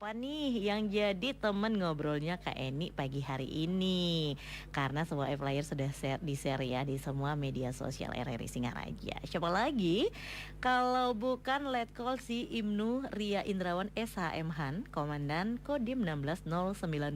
siapa nih yang jadi temen ngobrolnya Kak Eni pagi hari ini? Karena semua flyer sudah di-share ya di semua media sosial RRI Singaraja. Siapa lagi? Kalau bukan Letkol si Ibnu Ria Indrawan SHM Han, Komandan Kodim 1609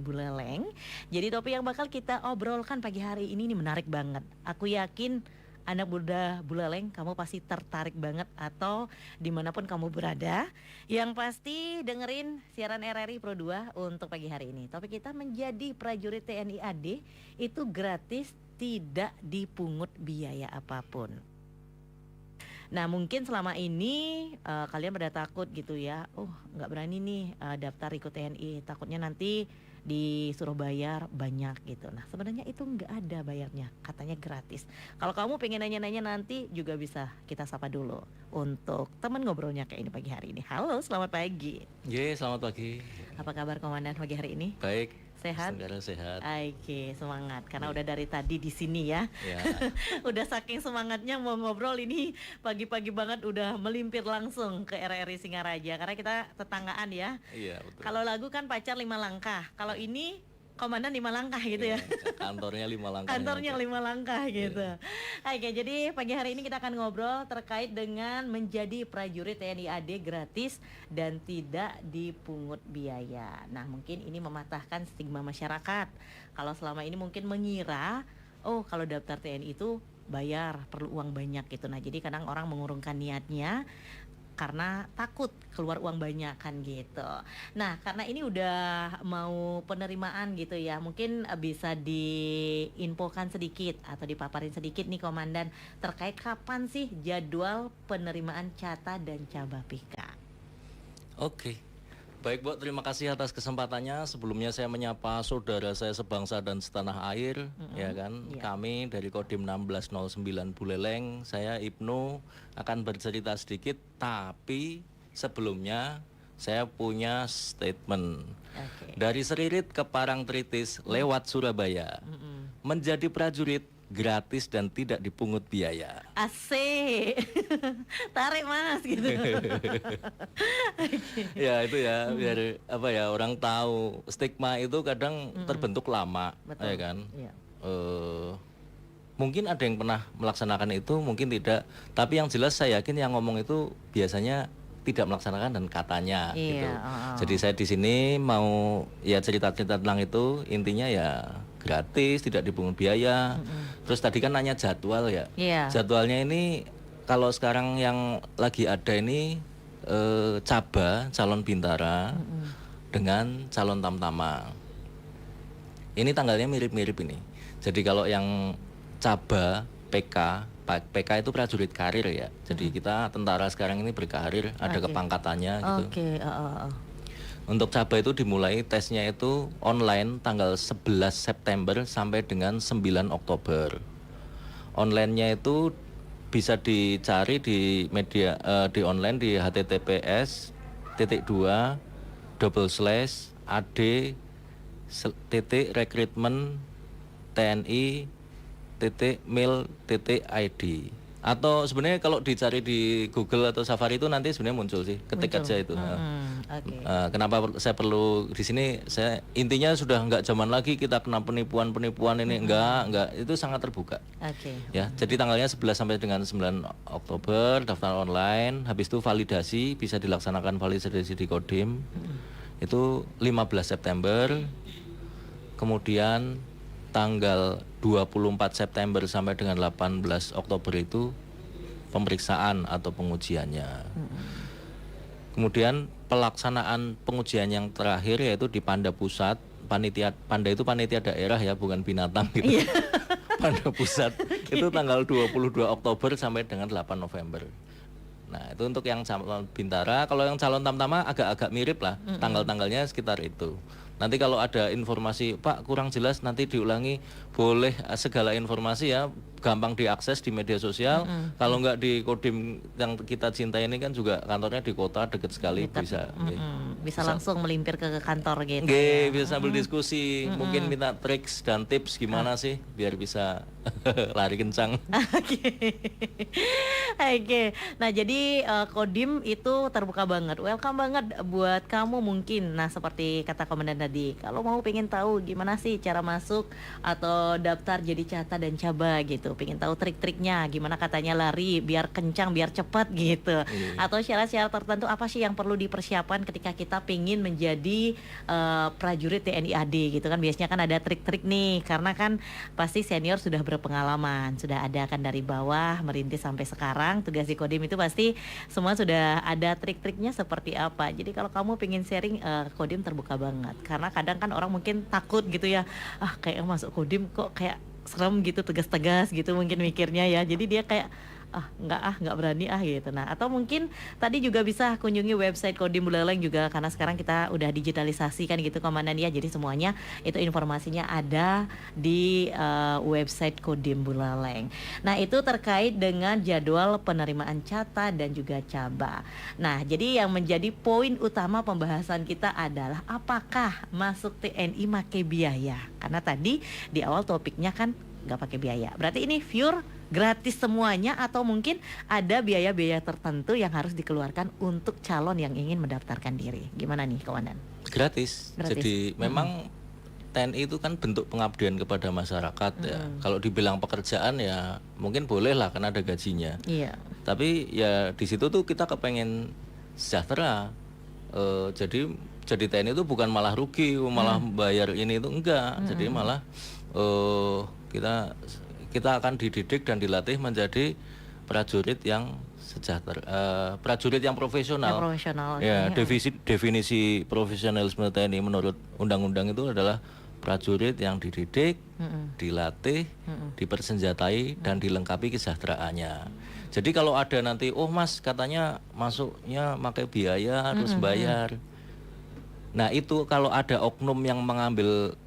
Buleleng. Jadi topik yang bakal kita obrolkan pagi hari ini nih menarik banget. Aku yakin anak muda Buleleng, kamu pasti tertarik banget atau dimanapun kamu berada. Yang pasti dengerin siaran RRI Pro 2 untuk pagi hari ini. Topik kita menjadi prajurit TNI AD itu gratis, tidak dipungut biaya apapun. Nah mungkin selama ini kalian pada takut gitu ya, nggak berani nih daftar ikut TNI, takutnya nanti disuruh bayar banyak gitu. Nah sebenarnya itu nggak ada bayarnya, katanya gratis. Kalau kamu pengen nanya-nanya nanti juga bisa kita sapa dulu untuk teman ngobrolnya kayak ini pagi hari ini. Halo, selamat pagi. Selamat pagi. Apa kabar Komandan pagi hari ini? Baik. Sehat? Sehat. Oke, semangat karena udah dari tadi di sini ya. Ya. Udah saking semangatnya mau ngobrol ini pagi-pagi banget udah melimpir langsung ke RRI Singaraja karena kita tetanggaan ya. Iya, betul. Kalau lagu kan pacar 5 langkah. Kalau ini komandan 5 langkah gitu ya. Kantornya 5 langkah. Kantornya 5 langkah gitu. Oke, jadi pagi hari ini kita akan ngobrol terkait dengan menjadi prajurit TNI AD gratis dan tidak dipungut biaya. Nah, mungkin ini mematahkan stigma masyarakat. Kalau selama ini mungkin mengira, kalau daftar TNI itu bayar, perlu uang banyak gitu. Nah, jadi kadang orang mengurungkan niatnya karena takut keluar uang banyak kan gitu. Nah karena ini udah mau penerimaan gitu ya, mungkin bisa diinfokan sedikit atau dipaparin sedikit nih Komandan terkait kapan sih jadwal penerimaan Cata dan Cabapika. Oke. Baik Bu, terima kasih atas kesempatannya. Sebelumnya saya menyapa saudara saya sebangsa dan setanah air, ya kan. Iya. Kami dari Kodim 1609 Buleleng, saya Ibnu akan bercerita sedikit, tapi sebelumnya saya punya statement. Dari Seririt ke Parangtritis lewat Surabaya. Menjadi prajurit gratis dan tidak dipungut biaya. Asik. Tarik Mas gitu. Ya itu ya biar apa ya orang tahu, stigma itu kadang terbentuk lama. Betul. Ya kan. Iya. Mungkin ada yang pernah melaksanakan itu, mungkin tidak, tapi yang jelas saya yakin yang ngomong itu biasanya tidak melaksanakan dan katanya gitu. Jadi saya di sini mau ya cerita-cerita tentang itu, intinya ya gratis, tidak dipungut biaya. Terus tadi kan nanya jadwal ya. Jadwalnya ini kalau sekarang yang lagi ada ini Caba calon Bintara dengan calon Tamtama. Ini tanggalnya mirip-mirip ini. Jadi kalau yang Caba PK itu prajurit karir ya. Jadi kita tentara sekarang ini berkarir, ada kepangkatannya gitu. Untuk Caba itu dimulai tesnya itu online tanggal 11 September sampai dengan 9 Oktober. Online-nya itu bisa dicari di media di online di https://ad/rekrutmen.tni.mil.id. Atau sebenarnya kalau dicari di Google atau Safari itu nanti sebenarnya muncul sih, ketik aja itu. Kenapa saya perlu di sini? Saya intinya sudah nggak zaman lagi kita kena penipuan ini, enggak, itu sangat terbuka. Ya, jadi tanggalnya 11 sampai dengan 9 Oktober daftar online, habis itu validasi bisa dilaksanakan validasi di Kodim. Itu 15 September. Kemudian tanggal 24 September sampai dengan 18 Oktober itu pemeriksaan atau pengujiannya. Kemudian pelaksanaan pengujian yang terakhir yaitu di Panda Pusat. Panda itu panitia daerah ya, bukan binatang gitu. Panda Pusat itu tanggal 22 Oktober sampai dengan 8 November. Nah itu untuk yang calon Bintara. Kalau yang calon Tamtama agak-agak mirip lah, tanggal-tanggalnya sekitar itu. Nanti kalau ada informasi Pak kurang jelas nanti diulangi, boleh segala informasi ya gampang diakses di media sosial. Kalau nggak di Kodim yang kita cintai ini kan juga kantornya di kota deket sekali, bisa bisa langsung melimpir ke kantor gitu ya. ya. Bisa sambil diskusi, mungkin minta triks dan tips gimana sih biar bisa lari kencang. Oke. Nah, jadi Kodim itu terbuka banget, welcome banget buat kamu mungkin. Nah, seperti kata komandan tadi, kalau mau pengen tahu gimana sih cara masuk atau daftar jadi cata dan caba gitu, pengen tahu trik-triknya gimana katanya lari biar kencang biar cepat gitu, atau syarat-syarat tertentu apa sih yang perlu dipersiapkan ketika kita pengen menjadi prajurit TNI AD gitu kan. Biasanya kan ada trik-trik nih, karena kan pasti senior sudah berpengalaman, sudah ada kan dari bawah merintis sampai sekarang. Tugas di Kodim itu pasti semua sudah ada trik-triknya seperti apa. Jadi kalau kamu pengen sharing, Kodim terbuka banget, karena kadang kan orang mungkin takut gitu ya, kayak masuk Kodim kok kayak serem gitu, tegas-tegas gitu mungkin mikirnya ya. Jadi dia kayak nggak berani gitu. Nah, atau mungkin tadi juga bisa kunjungi website Kodim Buleleng juga, karena sekarang kita udah digitalisasi kan gitu komandan ya. Jadi semuanya itu informasinya ada di website Kodim Buleleng. Nah, itu terkait dengan jadwal penerimaan cata dan juga caba. Nah, jadi yang menjadi poin utama pembahasan kita adalah apakah masuk TNI pakai biaya? Karena tadi di awal topiknya kan nggak pakai biaya. Berarti ini pure gratis semuanya, atau mungkin ada biaya-biaya tertentu yang harus dikeluarkan untuk calon yang ingin mendaftarkan diri? Gimana nih, Komandan? Gratis. Jadi memang TNI itu kan bentuk pengabdian kepada masyarakat ya. Kalau dibilang pekerjaan ya mungkin boleh lah karena ada gajinya. Iya. Tapi ya di situ tuh kita kepengen sejahtera. Jadi TNI itu bukan malah rugi, malah bayar ini itu enggak. Jadi malah kita akan dididik dan dilatih menjadi prajurit yang sejahtera, prajurit yang profesional. Ya, definisi profesionalisme TNI menurut undang-undang itu adalah prajurit yang dididik, dilatih, dipersenjatai dan dilengkapi kesejahteraannya. Jadi kalau ada nanti, Mas katanya masuknya pakai biaya harus bayar. Nah itu kalau ada oknum yang mengambil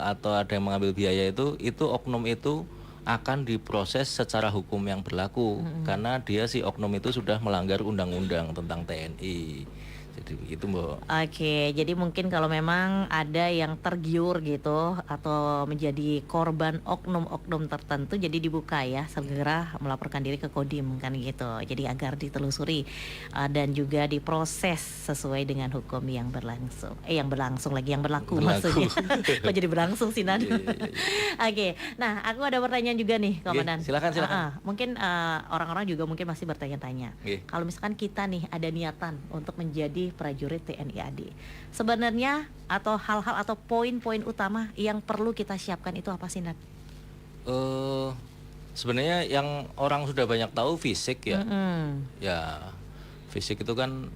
atau ada yang mengambil biaya itu oknum itu akan diproses secara hukum yang berlaku, karena dia si oknum itu sudah melanggar undang-undang tentang TNI. Jadi begitu, Mbak. Oke, jadi mungkin kalau memang ada yang tergiur gitu atau menjadi korban oknum-oknum tertentu, jadi dibuka ya, segera melaporkan diri ke Kodim kan gitu. Jadi agar ditelusuri dan juga diproses sesuai dengan hukum yang berlangsung. Yang berlaku. Maksudnya. Kok jadi berlangsung sih, Nan? Oke, nah aku ada pertanyaan juga nih, Komandan. Silakan. Mungkin orang-orang juga mungkin masih bertanya-tanya. Kalau misalkan kita nih ada niatan untuk menjadi prajurit TNI AD, sebenarnya atau hal-hal atau poin-poin utama yang perlu kita siapkan itu apa sih, Nat? Sebenarnya yang orang sudah banyak tahu fisik ya. Ya, fisik itu kan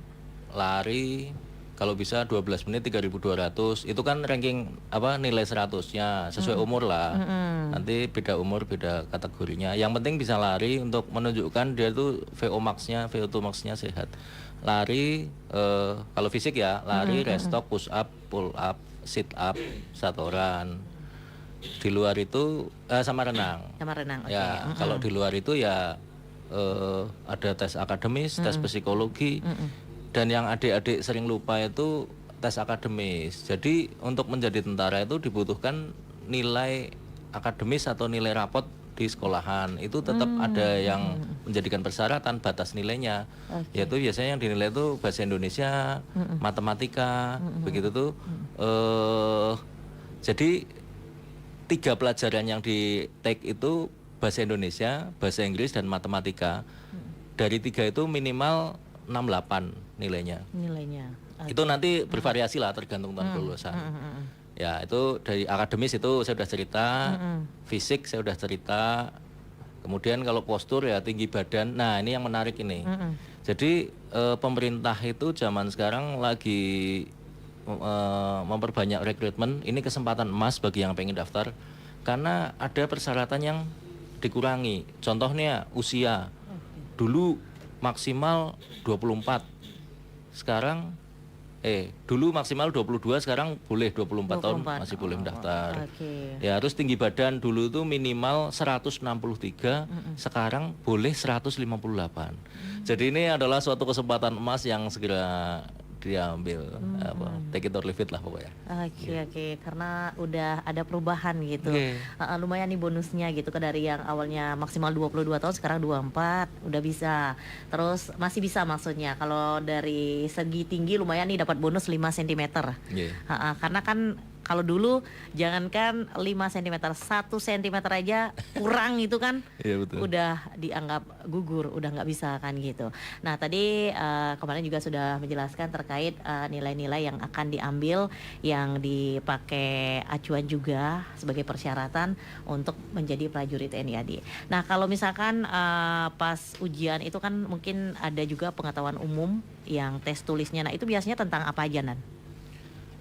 lari kalau bisa 12 menit 3.200, itu kan ranking nilai 100-nya sesuai umur lah. Nanti beda umur beda kategorinya. Yang penting bisa lari untuk menunjukkan dia tuh VO2 max-nya sehat. Lari kalau fisik ya, lari, restock, push up, pull up, sit up, satoran. Di luar itu sama renang. Ya, kalau di luar itu ya ada tes akademis, tes psikologi. Dan yang adik-adik sering lupa itu tes akademis. Jadi untuk menjadi tentara itu dibutuhkan nilai akademis atau nilai rapot di sekolahan. Itu tetap ada yang menjadikan persyaratan batas nilainya. Yaitu biasanya yang dinilai itu bahasa Indonesia, matematika, begitu tuh. Jadi 3 pelajaran yang di take itu bahasa Indonesia, bahasa Inggris dan matematika. Dari 3 itu minimal 68 nilainya. Itu nanti bervariasi lah tergantung tahun kelulusan. Ya itu dari akademis itu saya sudah cerita, fisik saya sudah cerita, kemudian kalau postur ya tinggi badan. Nah ini yang menarik ini. Jadi pemerintah itu zaman sekarang lagi memperbanyak rekrutmen. Ini kesempatan emas bagi yang pengen daftar, karena ada persyaratan yang dikurangi. Contohnya usia. Dulu maksimal 24, sekarang dulu maksimal 22, sekarang boleh 24 tahun 24. masih boleh mendaftar. Oke. Ya, terus tinggi badan dulu itu minimal 163, sekarang boleh 158. Jadi ini adalah suatu kesempatan emas yang segera diambil, take it or leave it lah pokoknya. Oke, karena udah ada perubahan gitu. Oke. Lumayan nih bonusnya gitu dari yang awalnya maksimal 22 tahun sekarang 24 udah bisa. Terus masih bisa maksudnya kalau dari segi tinggi lumayan nih dapat bonus 5 cm. Karena kan kalau dulu jangankan 5 cm, 1 cm aja kurang itu kan. Iya, betul. Udah dianggap gugur, udah nggak bisa kan gitu. Nah tadi kemarin juga sudah menjelaskan terkait nilai-nilai yang akan diambil, yang dipakai acuan juga sebagai persyaratan untuk menjadi prajurit TNI AD. Nah kalau misalkan pas ujian itu kan mungkin ada juga pengetahuan umum yang tes tulisnya. Nah itu biasanya tentang apa aja, Nan?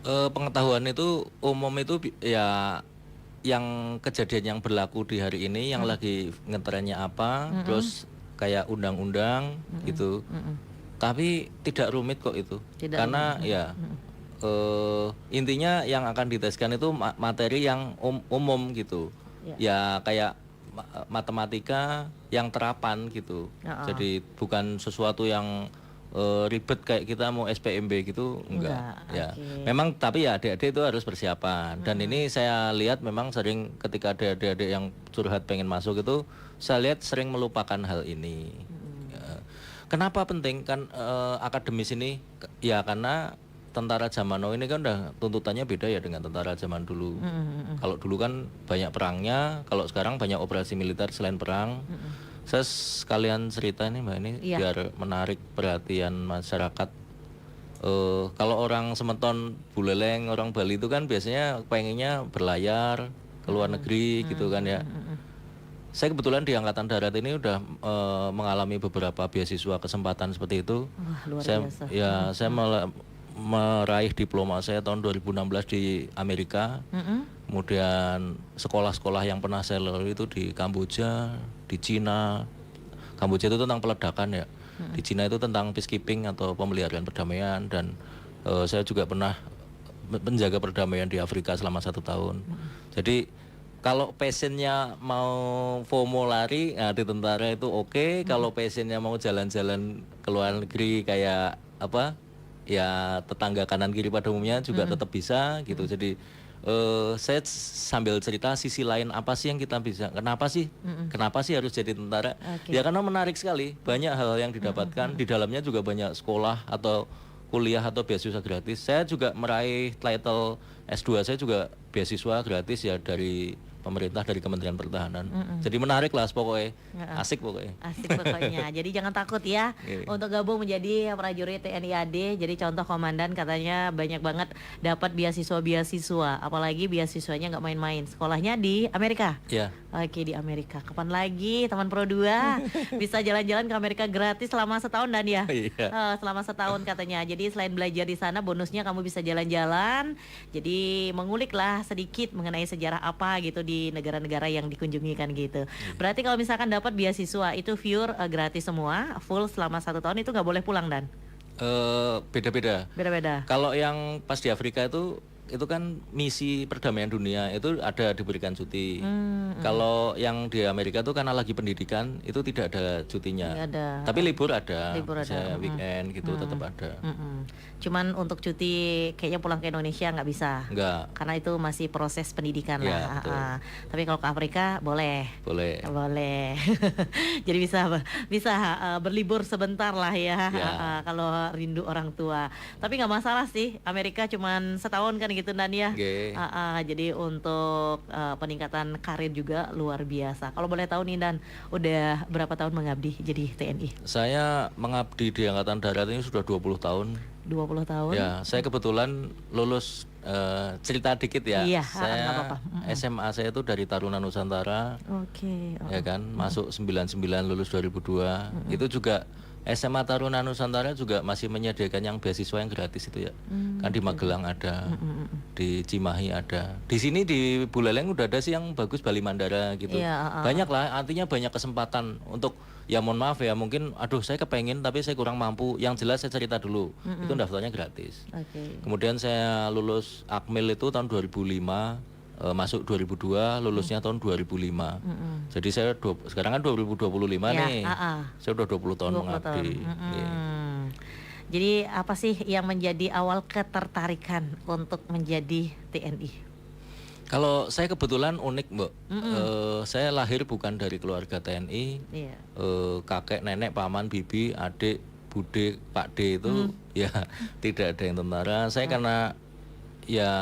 Pengetahuan itu umum itu ya yang kejadian yang berlaku di hari ini, yang lagi ngetrennya apa, terus kayak undang-undang gitu. Tapi tidak rumit kok itu. Karena ya intinya yang akan diteskan itu materi yang umum gitu. Ya kayak matematika yang terapan gitu. Jadi bukan sesuatu yang ribet kayak kita mau SPMB gitu, enggak. Ya. Memang tapi ya adik-adik itu harus persiapan. Dan ini saya lihat memang sering ketika ada adik-adik yang curhat pengen masuk itu, saya lihat sering melupakan hal ini. Kenapa penting kan akademis ini? Ya karena tentara zaman now ini kan udah tuntutannya beda ya dengan tentara zaman dulu. Kalau dulu kan banyak perangnya, kalau sekarang banyak operasi militer selain perang. Saya sekalian cerita nih Mbak, ini biar menarik perhatian masyarakat. Kalau orang Semeton, Buleleng, orang Bali itu kan biasanya pengennya berlayar ke luar negeri gitu kan ya. Saya kebetulan di Angkatan Darat ini udah mengalami beberapa beasiswa kesempatan seperti itu. Wah, luar biasa. Saya meraih diploma saya tahun 2016 di Amerika. Kemudian sekolah-sekolah yang pernah saya lalui itu di Kamboja, di Cina. Kamboja itu tentang peledakan ya. Di Cina itu tentang peacekeeping atau pemeliharaan perdamaian. Dan saya juga pernah menjaga perdamaian di Afrika selama 1 tahun. Jadi kalau passionnya mau FOMO lari, nah di tentara itu oke. Kalau passionnya mau jalan-jalan ke luar negeri kayak apa, ya tetangga kanan kiri pada umumnya juga tetap bisa gitu. Jadi saya sambil cerita sisi lain apa sih yang kita bisa, kenapa sih harus jadi tentara. Ya karena menarik sekali, banyak hal yang didapatkan. Di dalamnya juga banyak sekolah atau kuliah atau beasiswa gratis. Saya juga meraih title S2 saya juga beasiswa gratis ya dari pemerintah, dari Kementerian Pertahanan. Jadi menarik lah pokoknya. Asik pokoknya. Asik pokoknya. Jadi jangan takut ya untuk gabung menjadi prajurit TNI AD. Jadi contoh komandan katanya banyak banget dapat beasiswa. Apalagi beasiswanya nggak main-main. Sekolahnya di Amerika. Iya. Oke, di Amerika. Kapan lagi teman Pro 2 bisa jalan-jalan ke Amerika gratis selama setahun, Dan ya? Selama setahun katanya. Jadi selain belajar di sana, bonusnya kamu bisa jalan-jalan. Jadi menguliklah sedikit mengenai sejarah apa gitu di negara-negara yang dikunjungi kan gitu. Berarti kalau misalkan dapat beasiswa itu pure gratis semua, full selama 1 tahun, itu nggak boleh pulang, Dan? Beda-beda. Kalau yang pas di Afrika itu kan misi perdamaian dunia itu ada diberikan cuti. Kalau yang di Amerika itu karena lagi pendidikan itu tidak ada cutinya. Tapi libur ada. Saya weekend gitu tetap ada. Cuman untuk cuti kayaknya pulang ke Indonesia nggak bisa. Nggak. Karena itu masih proses pendidikan ya, lah. Tapi kalau ke Afrika boleh. Jadi bisa berlibur sebentar lah ya. Kalau rindu orang tua. Tapi nggak masalah sih. Amerika cuman setahun kan gitu, Dan ya. Jadi untuk peningkatan karir juga luar biasa. Kalau boleh tahu nih, Dan, udah berapa tahun mengabdi jadi TNI? Saya mengabdi di Angkatan Darat ini sudah 20 tahun. 20 tahun? Ya, saya kebetulan lulus, cerita dikit ya. Saya SMA saya itu dari Taruna Nusantara. Ya kan, masuk 99, lulus 2002. Itu juga SMA Taruna Nusantara juga masih menyediakan yang beasiswa yang gratis itu ya. Kan di Magelang ada, di Cimahi ada. Di sini di Buleleng udah ada sih yang bagus, Bali Mandara gitu. Banyak lah, artinya banyak kesempatan untuk, ya mohon maaf ya, mungkin aduh saya kepengen tapi saya kurang mampu. Yang jelas saya cerita dulu, itu daftarnya gratis. Kemudian saya lulus Akmil itu tahun 2005. Masuk 2002, lulusnya tahun 2005. Jadi saya sekarang kan 2025 ya, nih. Saya udah 20 tahun mengabdi. Jadi apa sih yang menjadi awal ketertarikan untuk menjadi TNI? Kalau saya kebetulan unik, Mbak. Saya lahir bukan dari keluarga TNI. Kakek, nenek, paman, bibi, adik, bude, Pak D itu ya tidak ada yang tentara. Saya karena ya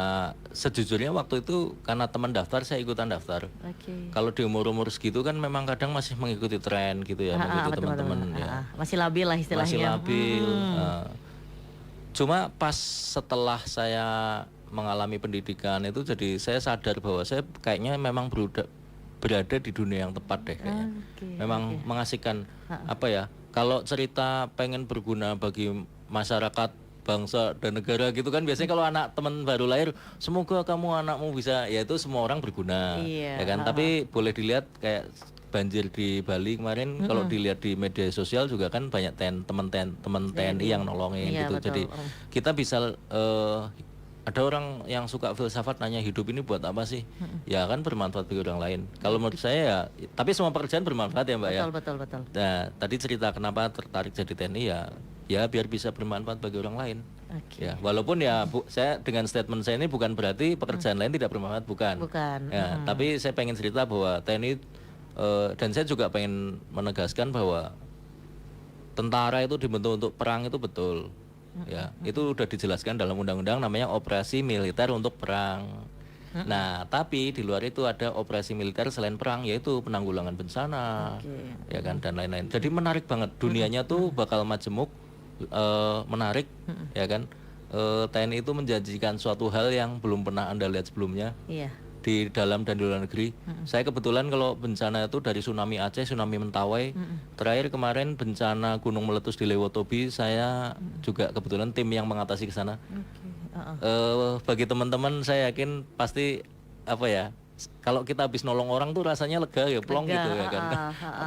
sejujurnya waktu itu karena teman daftar saya ikutan daftar. Kalau di umur-umur segitu kan memang kadang masih mengikuti tren gitu ya, mengikuti teman-teman ya. Masih labil lah istilahnya. Masih labil. Cuma pas setelah saya mengalami pendidikan itu, jadi saya sadar bahwa saya kayaknya memang berada di dunia yang tepat deh kayaknya. Memang mengasihkan apa ya? Kalau cerita pengen berguna bagi masyarakat, bangsa dan negara gitu kan, biasanya kalau anak teman baru lahir, semoga kamu anakmu bisa, ya itu semua orang berguna, ya kan. Tapi boleh dilihat kayak banjir di Bali kemarin, kalau dilihat di media sosial juga kan banyak teman TNI yang nolongin gitu. Betul. Jadi kita bisa ada orang yang suka filsafat nanya hidup ini buat apa sih? Ya kan bermanfaat bagi orang lain. Kalau menurut saya ya, tapi semua pekerjaan bermanfaat ya Mbak. Betul. Nah tadi cerita kenapa tertarik jadi TNI ya biar bisa bermanfaat bagi orang lain. Ya, walaupun ya saya dengan statement saya ini bukan berarti pekerjaan lain tidak bermanfaat, bukan. Ya, tapi saya pengen cerita bahwa TNI dan saya juga pengen menegaskan bahwa tentara itu dibentuk untuk perang itu betul. Ya, itu udah dijelaskan dalam undang-undang namanya operasi militer untuk perang. Nah, tapi di luar itu ada operasi militer selain perang, yaitu penanggulangan bencana, ya kan, dan lain-lain. Jadi menarik banget, dunianya tuh bakal majemuk. Menarik, ya kan. TNI itu menjanjikan suatu hal yang belum pernah Anda lihat sebelumnya di dalam dan di luar negeri. Saya kebetulan kalau bencana itu dari tsunami Aceh, tsunami Mentawai, terakhir kemarin bencana gunung meletus di Lewotobi, saya juga kebetulan tim yang mengatasi ke sana. Bagi teman-teman saya yakin pasti apa ya, kalau kita habis nolong orang tuh rasanya lega ya, plong gitu ya kan.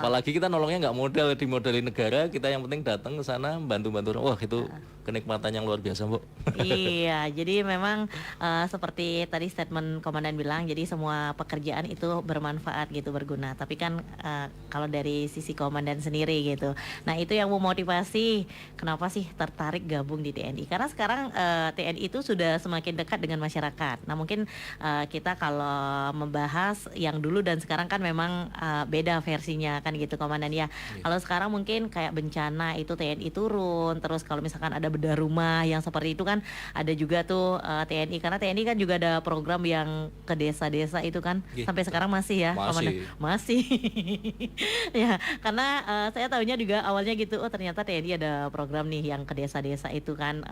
Apalagi kita nolongnya nggak dimodali negara, kita yang penting datang ke sana bantu-bantu. Wah itu kenikmatan yang luar biasa, Bu. Iya, jadi memang seperti tadi statement komandan bilang, jadi semua pekerjaan itu bermanfaat gitu, berguna. Tapi kan kalau dari sisi komandan sendiri gitu, nah itu yang memotivasi kenapa sih tertarik gabung di TNI? Karena sekarang TNI itu sudah semakin dekat dengan masyarakat. Nah mungkin kita kalau membahas yang dulu dan sekarang kan memang beda versinya kan gitu komandan ya. Kalau sekarang mungkin kayak bencana itu TNI turun, terus kalau misalkan ada bedah rumah yang seperti itu kan ada juga tuh TNI, karena TNI kan juga ada program yang ke desa-desa itu kan sampai sekarang masih ya komandan? Masih. Ya karena saya tahunya juga awalnya gitu, oh ternyata TNI ada program nih yang ke desa-desa itu kan.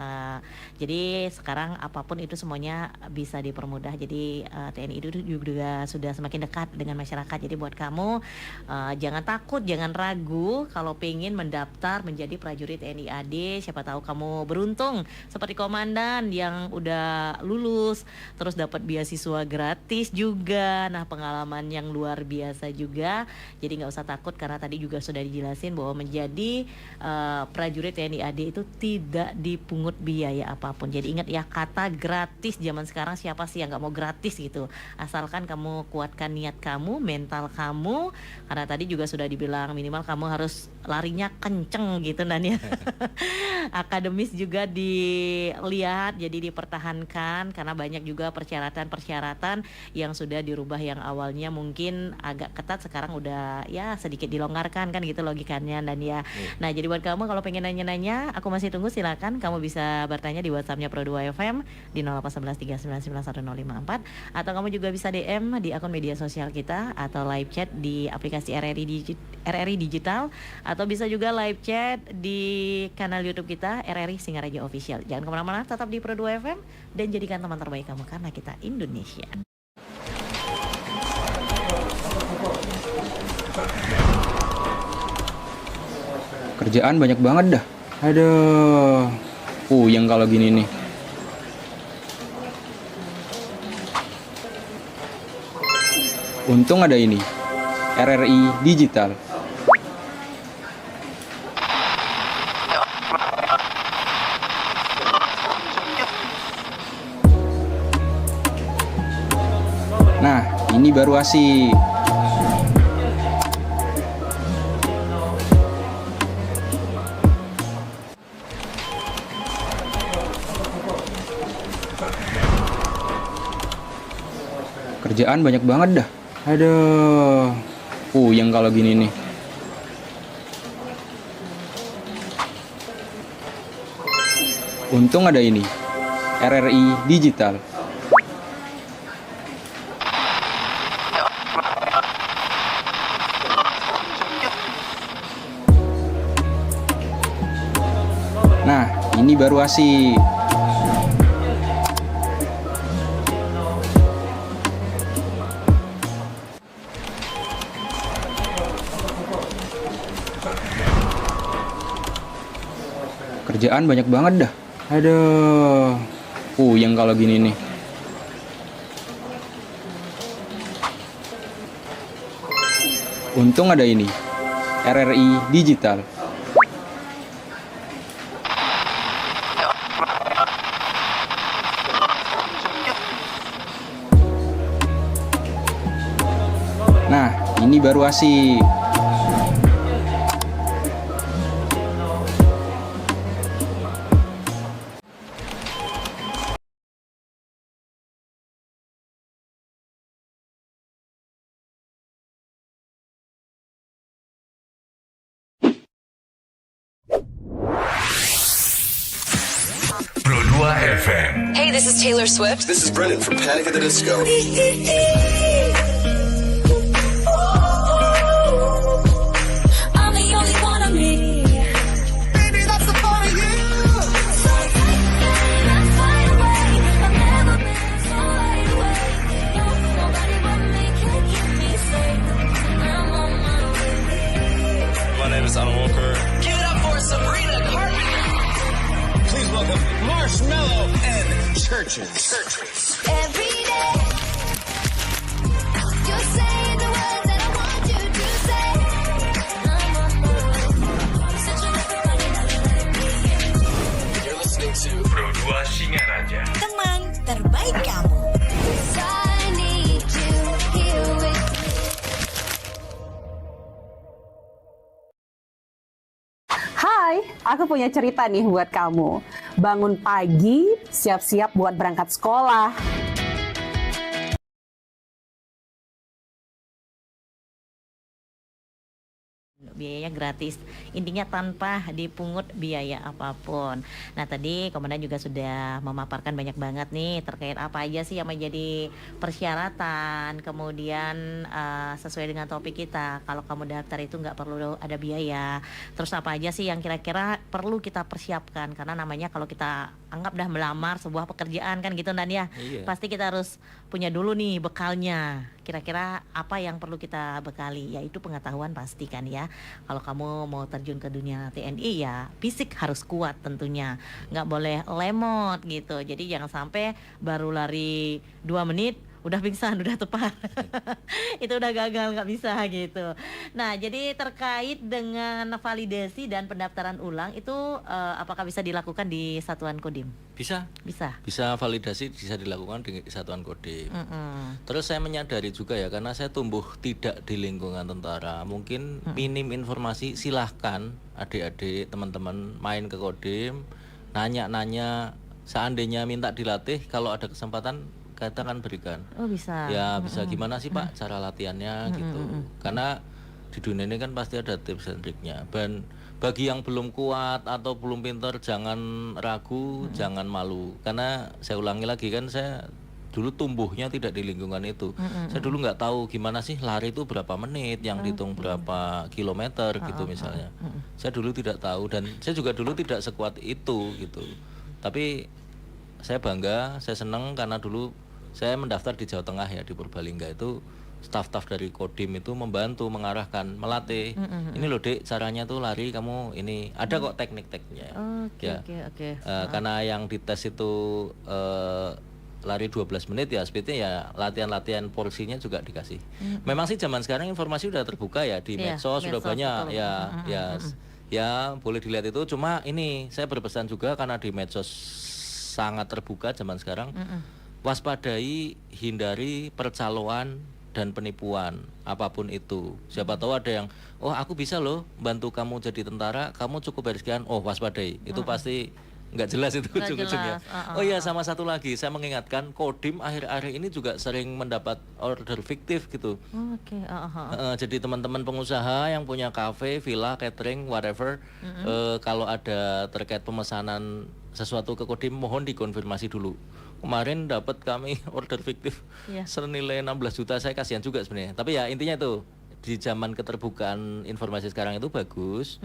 Jadi sekarang apapun itu semuanya bisa dipermudah. Jadi TNI itu juga sudah semakin dekat dengan masyarakat. Jadi buat kamu jangan takut, jangan ragu kalau pengen mendaftar menjadi prajurit TNI AD. Siapa tahu kamu beruntung seperti komandan yang udah lulus terus dapat beasiswa gratis juga. Nah pengalaman yang luar biasa juga. Jadi nggak usah takut karena tadi juga sudah dijelasin bahwa menjadi prajurit TNI AD itu tidak dipungut biaya apapun. Jadi ingat ya, kata gratis zaman sekarang siapa sih yang nggak mau gratis gitu, asalkan kamu kuatkan niat kamu, mental kamu, karena tadi juga sudah dibilang minimal kamu harus larinya kenceng gitu dan ya. Akademis juga dilihat, jadi dipertahankan karena banyak juga persyaratan-persyaratan yang sudah dirubah, yang awalnya mungkin agak ketat sekarang udah ya sedikit dilonggarkan kan gitu logikanya dan ya. Nah jadi buat kamu kalau pengen nanya-nanya, aku masih tunggu, silakan kamu bisa bertanya di WhatsApp-nya Pro 2 FM di 0811399154 atau kamu juga bisa DM di akun media sosial kita atau live chat di aplikasi RRI Digital atau bisa juga live chat di kanal YouTube kita RRI Singaraja Official. Jangan kemana-mana, tetap di Pro 2 FM dan jadikan teman terbaik kamu karena kita Indonesia. Kerjaan banyak banget dah. Aduh, puyeng kalau gini nih. Untung ada ini, RRI Digital. Nah, ini baru asik. Kerjaan banyak banget dah. Aduh, puyeng kalau gini nih. Untung ada ini, RRI Digital. Nah, ini baru asik. Kerjaan banyak banget dah. Aduh, puyeng kalau gini nih. Untung ada ini, RRI Digital. Nah, ini baru asik. Pro 2 FM. Hey, this is Taylor Swift. This is Brendan from Panic at the Disco. I'm the only one of me. Baby, that's the part of you. So let's fly away. I've never been so wide awake. No, nobody but me can keep me safe. I'm on my way. My name is Alan Walker. Give it up for Sabrina Carpenter. Please welcome Marshmello and Churches. Every day, you're saying the words that I want you to say. I'm on my way. Searching everybody that let me in. You're listening to Pro 2 Singaraja. Teman terbaik kamu. 'Cause I need you here with me. Hai, aku punya cerita nih buat kamu. Bangun pagi, siap-siap buat berangkat sekolah. Biayanya gratis, intinya tanpa dipungut biaya apapun. Nah tadi komandan juga sudah memaparkan banyak banget nih terkait apa aja sih yang menjadi persyaratan, kemudian sesuai dengan topik kita, kalau kamu daftar itu nggak perlu ada biaya. Terus apa aja sih yang kira-kira perlu kita persiapkan, karena namanya kalau kita anggap dah melamar sebuah pekerjaan kan gitu Dan ya, Iya. pasti kita harus punya dulu nih bekalnya. Kira-kira apa yang perlu kita bekali, yaitu pengetahuan pasti kan ya. Kalau kamu mau terjun ke dunia TNI ya fisik harus kuat tentunya, nggak boleh lemot gitu. Jadi jangan sampai baru lari 2 menit udah pingsan, udah tepar. Itu udah gagal, nggak bisa gitu. Nah jadi terkait dengan validasi dan pendaftaran ulang itu apakah bisa dilakukan di Satuan Kodim? Bisa Bisa. validasi, bisa dilakukan di Satuan Kodim. Mm-mm. Terus saya menyadari juga ya, karena saya tumbuh tidak di lingkungan tentara, mungkin minim informasi. Silahkan adik-adik teman-teman main ke Kodim, nanya-nanya, seandainya minta dilatih, kalau ada kesempatan kita akan berikan. Oh bisa. Ya bisa gimana sih Pak cara latihannya gitu. Karena di dunia ini kan pasti ada tips dan triknya. Dan bagi yang belum kuat atau belum pintar, jangan ragu, jangan malu. Karena saya ulangi lagi, kan saya dulu tumbuhnya tidak di lingkungan itu. Saya dulu nggak tahu gimana sih lari itu berapa menit, yang dihitung berapa kilometer gitu misalnya. Saya dulu tidak tahu, dan saya juga dulu tidak sekuat itu gitu. Tapi saya bangga, saya senang karena dulu saya mendaftar di Jawa Tengah ya, di Purbalingga itu staf-staf dari Kodim itu membantu mengarahkan, melatih. Ini loh Dek, caranya tuh lari kamu ini ada kok teknik-tekniknya. Oke. Karena yang dites itu lari 12 menit ya, speednya ya latihan-latihan porsinya juga dikasih. Memang sih zaman sekarang informasi udah terbuka ya di medsos sudah banyak ya boleh dilihat itu. Cuma ini saya berpesan juga karena di medsos sangat terbuka zaman sekarang, waspadai, hindari percaloan dan penipuan apapun itu. Siapa tahu ada yang aku bisa loh bantu kamu jadi tentara, kamu cukup bayar sekian, waspadai, itu pasti nggak jelas itu ujung-ujungnya. Oh iya, sama satu lagi saya mengingatkan, Kodim akhir-akhir ini juga sering mendapat order fiktif gitu. Jadi teman-teman pengusaha yang punya kafe, villa, catering, whatever, kalau ada terkait pemesanan sesuatu ke Kodim mohon dikonfirmasi dulu. Kemarin dapat kami order fiktif senilai 16 juta, saya kasihan juga sebenarnya. Tapi ya intinya itu, di zaman keterbukaan informasi sekarang itu bagus.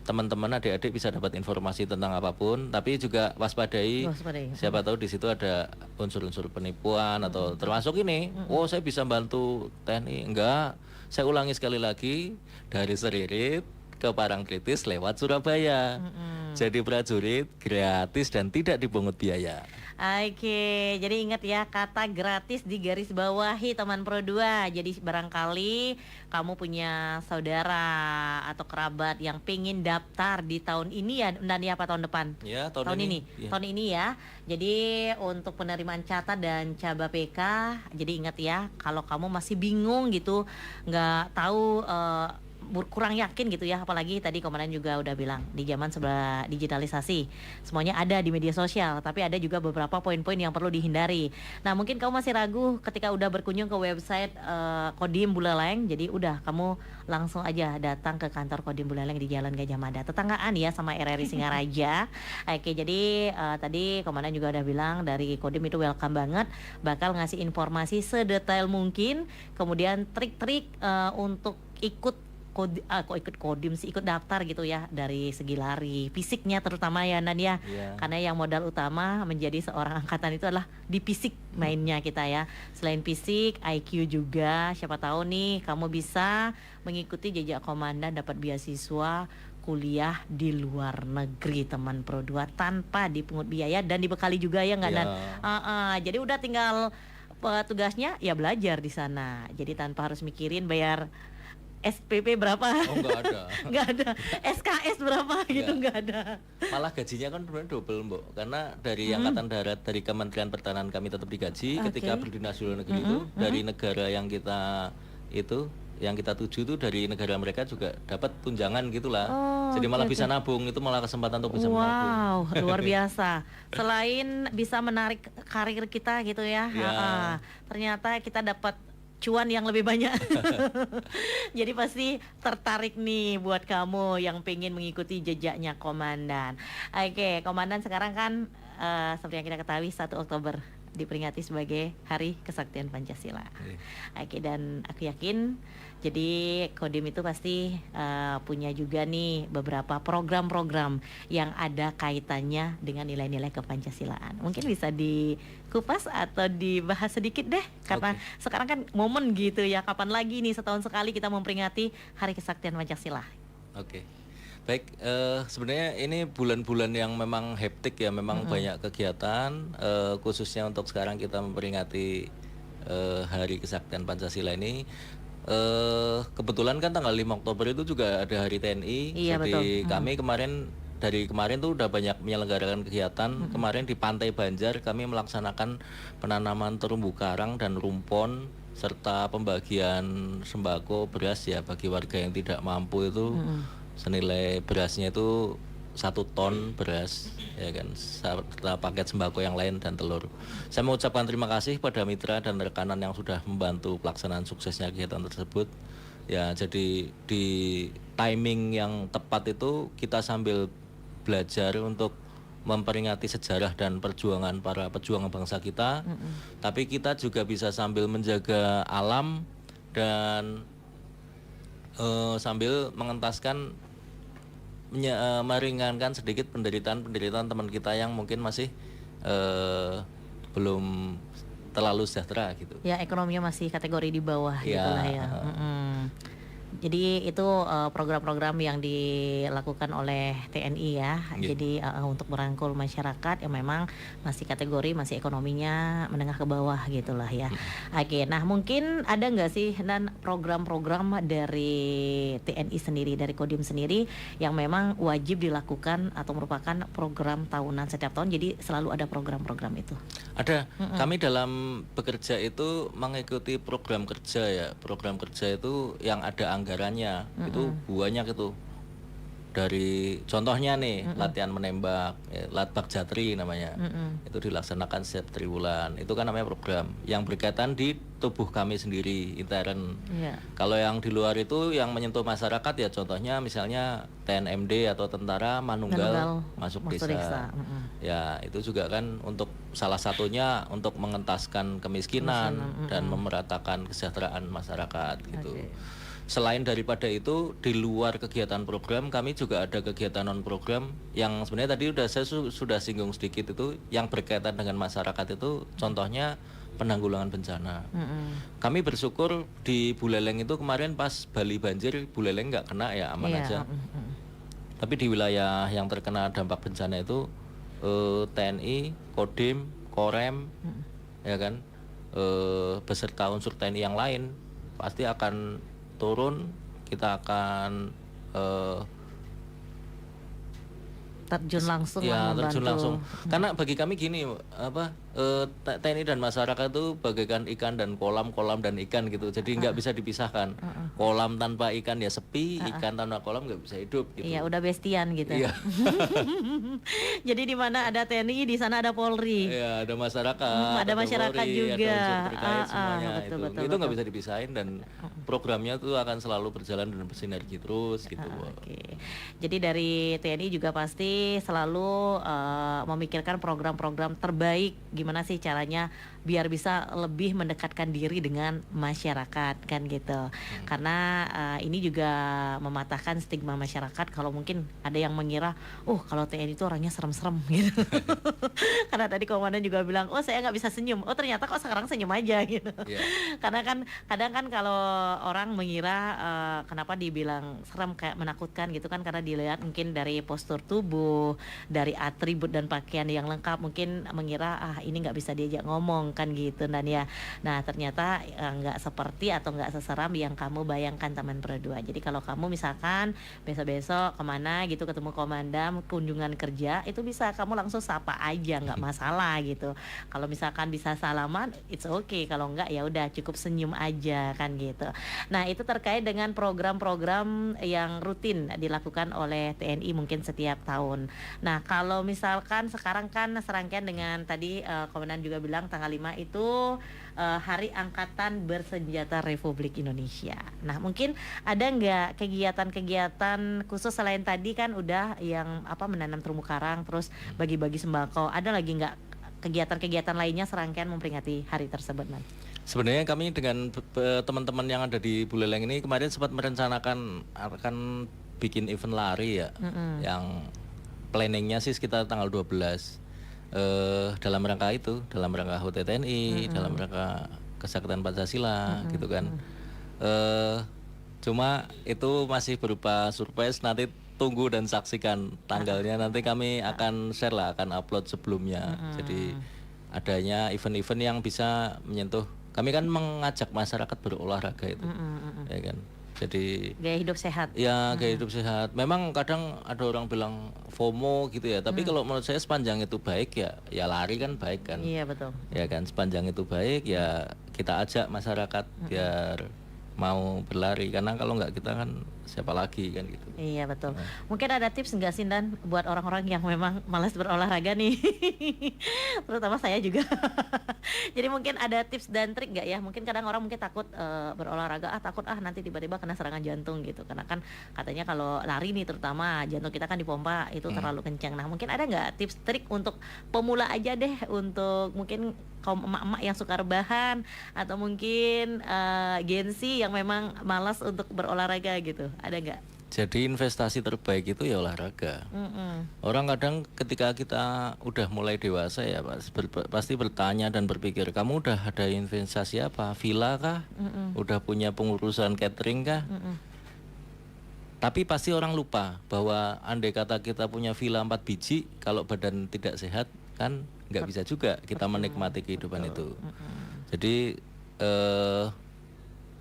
Teman-teman adik-adik bisa dapat informasi tentang apapun, tapi juga waspadai. Siapa tahu di situ ada unsur-unsur penipuan atau termasuk ini. Saya bisa bantu TNI. Enggak. Saya ulangi sekali lagi, dari Seririt ke Parangtritis lewat Surabaya. Jadi prajurit gratis dan tidak dipungut biaya. Oke, jadi ingat ya, kata gratis di garis bawahi teman Pro 2. Jadi barangkali kamu punya saudara atau kerabat yang pengen daftar di tahun ini ya, dan apa tahun depan? Ya, tahun ini. Ya. Tahun ini ya. Jadi untuk penerimaan catat dan caba PK, jadi ingat ya, kalau kamu masih bingung gitu, nggak tahu kurang yakin gitu ya, apalagi tadi komandan juga udah bilang di zaman sebelah digitalisasi semuanya ada di media sosial, tapi ada juga beberapa poin-poin yang perlu dihindari. Nah mungkin kamu masih ragu ketika udah berkunjung ke website Kodim Buleleng, jadi udah kamu langsung aja datang ke kantor Kodim Buleleng di Jalan Gajah Mada, tetanggaan ya sama RRI Singaraja. Oke, jadi tadi komandan juga udah bilang dari Kodim itu welcome banget, bakal ngasih informasi sedetail mungkin, kemudian trik-trik untuk ikut Kodim sih, ikut daftar gitu ya, dari segi lari fisiknya terutama ya Nan ya. Karena yang modal utama menjadi seorang angkatan itu adalah di fisik mainnya kita ya. Selain fisik, IQ juga, siapa tahu nih kamu bisa mengikuti jejak komandan, dapat beasiswa kuliah di luar negeri teman Pro 2 tanpa dipungut biaya dan dibekali juga ya nggak Nan? Jadi udah tinggal tugasnya ya belajar di sana. Jadi tanpa harus mikirin bayar SPP berapa? Nggak ada. Nggak ada. SKS berapa gitu, nggak ada. Malah gajinya kan sebenarnya double Mbok, karena dari Angkatan Darat, dari Kementerian Pertahanan kami tetap digaji ketika berdinas di luar negeri itu, dari negara yang kita tuju itu, dari negara mereka juga dapat tunjangan gitulah. Jadi malah bisa nabung, itu malah kesempatan untuk bisa menabung. Wow, luar biasa. Selain bisa menarik karir kita gitu ya, ternyata kita dapat cuan yang lebih banyak. Jadi pasti tertarik nih buat kamu yang pengen mengikuti jejaknya komandan. Oke, komandan sekarang kan seperti yang kita ketahui 1 Oktober diperingati sebagai Hari Kesaktian Pancasila. Oke, dan aku yakin jadi Kodim itu pasti punya juga nih beberapa program-program yang ada kaitannya dengan nilai-nilai kepancasilaan. Mungkin bisa dikupas atau dibahas sedikit deh, karena sekarang kan momen gitu ya, kapan lagi nih setahun sekali kita memperingati Hari Kesaktian Pancasila. Baik, sebenarnya ini bulan-bulan yang memang hektik ya, memang banyak kegiatan, khususnya untuk sekarang kita memperingati Hari Kesaktian Pancasila ini. Kebetulan kan tanggal 5 Oktober itu juga ada Hari TNI. Jadi kami dari kemarin tuh udah banyak menyelenggarakan kegiatan. Kemarin di Pantai Banjar kami melaksanakan penanaman terumbu karang dan rumpon serta pembagian sembako beras ya bagi warga yang tidak mampu itu. Senilai berasnya itu 1 ton beras ya kan, serta paket sembako yang lain dan telur. Saya mengucapkan terima kasih pada mitra dan rekanan yang sudah membantu pelaksanaan suksesnya kegiatan tersebut. Ya, jadi di timing yang tepat itu kita sambil belajar untuk memperingati sejarah dan perjuangan para pejuang bangsa kita. Tapi kita juga bisa sambil menjaga alam dan sambil mengentaskan meringankan sedikit penderitaan teman kita yang mungkin masih belum terlalu sejahtera gitu. Ya ekonominya masih kategori di bawah Ya, gitulah ya. Jadi itu program-program yang dilakukan oleh TNI ya. Iya. Jadi untuk merangkul masyarakat yang memang masih kategori masih ekonominya menengah ke bawah gitulah ya. Oke, nah mungkin ada nggak sih dan program-program dari TNI sendiri, dari Kodim sendiri yang memang wajib dilakukan atau merupakan program tahunan setiap tahun. Jadi selalu ada program-program itu. Ada. Kami dalam bekerja itu mengikuti program kerja ya. Program kerja itu yang ada anggarannya itu banyak itu. Dari contohnya nih latihan menembak, Latbak Jatri namanya. Itu dilaksanakan setiap triwulan. Itu kan namanya program yang berkaitan di tubuh kami sendiri intern. Kalau yang di luar itu yang menyentuh masyarakat ya contohnya misalnya TNMD atau tentara Manunggal masuk desa. Ya itu juga kan untuk salah satunya untuk mengentaskan kemiskinan dan memeratakan kesejahteraan masyarakat gitu. Selain daripada itu di luar kegiatan program kami juga ada kegiatan non program yang sebenarnya tadi saya sudah singgung sedikit itu yang berkaitan dengan masyarakat itu contohnya penanggulangan bencana. Kami bersyukur di Buleleng itu kemarin pas Bali banjir Buleleng nggak kena ya aman aja. Tapi di wilayah yang terkena dampak bencana itu TNI, Kodim, Korem, ya kan, beserta unsur TNI yang lain pasti akan turun, kita akan terjun langsung ya membantu. terjun langsung. Karena bagi kami gini TNI dan masyarakat itu bagaikan ikan dan kolam dan ikan gitu. Jadi nggak bisa dipisahkan. Kolam tanpa ikan ya sepi, ikan tanpa kolam nggak bisa hidup gitu. Iya, udah bestian gitu. Iya. Jadi di mana ada TNI, di sana ada Polri. Iya, ada masyarakat. Ada masyarakat Polri, juga. ada unsur terkait semuanya betul, itu nggak bisa dipisahin dan programnya tuh akan selalu berjalan dan bersinergi terus gitu. Oke. Jadi dari TNI juga pasti selalu memikirkan program-program terbaik gimana sih caranya biar bisa lebih mendekatkan diri dengan masyarakat kan gitu. Karena ini juga mematahkan stigma masyarakat kalau mungkin ada yang mengira kalau TNI itu orangnya serem-serem gitu. Karena tadi komandan juga bilang saya nggak bisa senyum, ternyata kok sekarang senyum aja gitu. Karena kan kadang kan kalau orang mengira kenapa dibilang serem kayak menakutkan gitu kan karena dilihat mungkin dari postur tubuh, dari atribut dan pakaian yang lengkap mungkin mengira ini nggak bisa diajak ngomong kan gitu dan ya. Nah ternyata nggak seperti atau nggak seseram yang kamu bayangkan teman berdua. Jadi kalau kamu misalkan besok-besok kemana gitu ketemu komandan kunjungan kerja itu bisa kamu langsung sapa aja nggak masalah gitu. Kalau misalkan bisa salaman it's okay, kalau nggak ya udah cukup senyum aja kan gitu. Nah itu terkait dengan program-program yang rutin dilakukan oleh TNI mungkin setiap tahun. Nah kalau misalkan sekarang kan serangkaian dengan tadi komandan juga bilang tanggal 5 itu Hari Angkatan Bersenjata Republik Indonesia. Nah mungkin ada nggak kegiatan-kegiatan khusus selain tadi kan udah yang menanam terumbu karang terus bagi-bagi sembako, ada lagi nggak kegiatan-kegiatan lainnya serangkaian memperingati hari tersebut, Man? Sebenarnya kami dengan teman-teman yang ada di Buleleng ini kemarin sempat merencanakan akan bikin event lari ya, yang planningnya sih sekitar tanggal 12. Dalam rangka itu, dalam rangka HUT TNI, dalam rangka kesaktian Pancasila gitu kan. Cuma itu masih berupa surprise, nanti tunggu dan saksikan tanggalnya, nanti kami akan share lah, akan upload sebelumnya. Jadi adanya event-event yang bisa menyentuh, kami kan mengajak masyarakat berolahraga itu, ya kan. Jadi gaya hidup sehat. Ya gaya hidup sehat. Memang kadang ada orang bilang FOMO gitu ya. Tapi kalau menurut saya sepanjang itu baik ya lari kan baik kan. Iya betul. Ya kan sepanjang itu baik ya kita ajak masyarakat biar mau berlari, karena kalau nggak kita kan siapa lagi kan gitu. Iya betul. Mungkin ada tips nggak sih Dan buat orang-orang yang memang malas berolahraga nih, terutama saya juga. Jadi mungkin ada tips dan trik nggak ya? Mungkin kadang orang mungkin takut berolahraga, takut nanti tiba-tiba kena serangan jantung gitu. Karena kan katanya kalau lari nih terutama jantung kita kan dipompa itu terlalu kencang. Nah mungkin ada nggak tips trik untuk pemula aja deh, untuk mungkin kaum emak-emak yang suka rebahan atau mungkin Gen Z yang memang malas untuk berolahraga gitu, ada nggak? Jadi investasi terbaik itu ya olahraga. Orang kadang ketika kita udah mulai dewasa ya pasti bertanya dan berpikir, kamu udah ada investasi apa? Villa kah? Udah punya pengurusan catering kah? Tapi pasti orang lupa bahwa andai kata kita punya villa 4 biji, kalau badan tidak sehat kan nggak bisa juga kita menikmati kehidupan itu. Jadi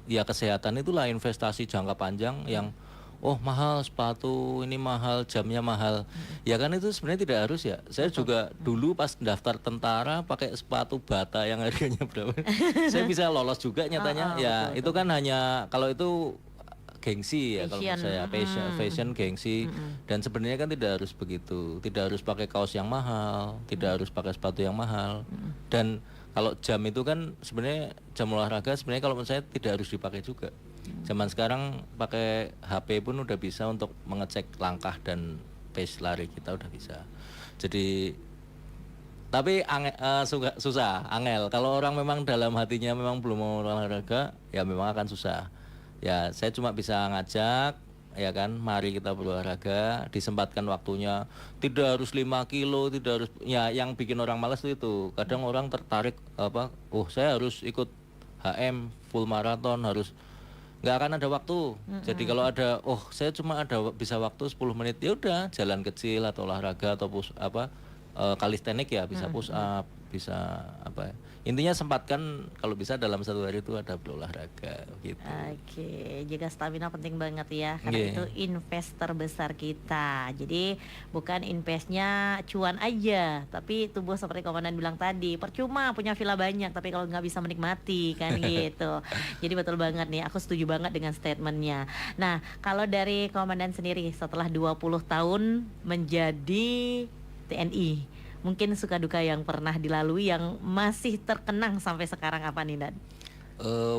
ya kesehatan itulah investasi jangka panjang yang mahal sepatu, ini mahal, jamnya mahal. Ya kan itu sebenarnya tidak harus ya. Saya juga dulu pas daftar tentara pakai sepatu Bata yang harganya berapa. Saya bisa lolos juga nyatanya. Itu kan hanya kalau itu gengsi ya, kalau menurut saya fashion gengsi. Dan sebenarnya kan tidak harus begitu. Tidak harus pakai kaos yang mahal, tidak harus pakai sepatu yang mahal. Dan kalau jam itu kan sebenarnya jam olahraga sebenarnya kalau menurut saya tidak harus dipakai juga. Zaman sekarang pakai HP pun udah bisa untuk mengecek langkah dan pace lari kita udah bisa. Jadi tapi susah, angel. Kalau orang memang dalam hatinya memang belum mau olahraga, ya memang akan susah. Ya saya cuma bisa ngajak, ya kan, mari kita berolahraga, disempatkan waktunya. Tidak harus 5 kilo, tidak harus. Ya yang bikin orang malas itu kadang orang tertarik saya harus ikut HM full maraton, harus nggak akan ada waktu. Jadi kalau ada saya cuma ada bisa waktu 10 menit, ya udah jalan kecil atau olahraga atau kalistenik ya, bisa push up, bisa intinya sempatkan kalau bisa dalam satu hari itu ada berolahraga gitu. Oke, jaga stamina penting banget ya, karena itu invest terbesar kita. Jadi bukan investnya cuan aja, tapi tubuh seperti komandan bilang tadi, percuma punya villa banyak tapi kalau nggak bisa menikmati kan gitu. Jadi betul banget nih, aku setuju banget dengan statementnya. Nah, kalau dari komandan sendiri setelah 20 tahun menjadi TNI, mungkin suka duka yang pernah dilalui yang masih terkenang sampai sekarang apa nih, Dan?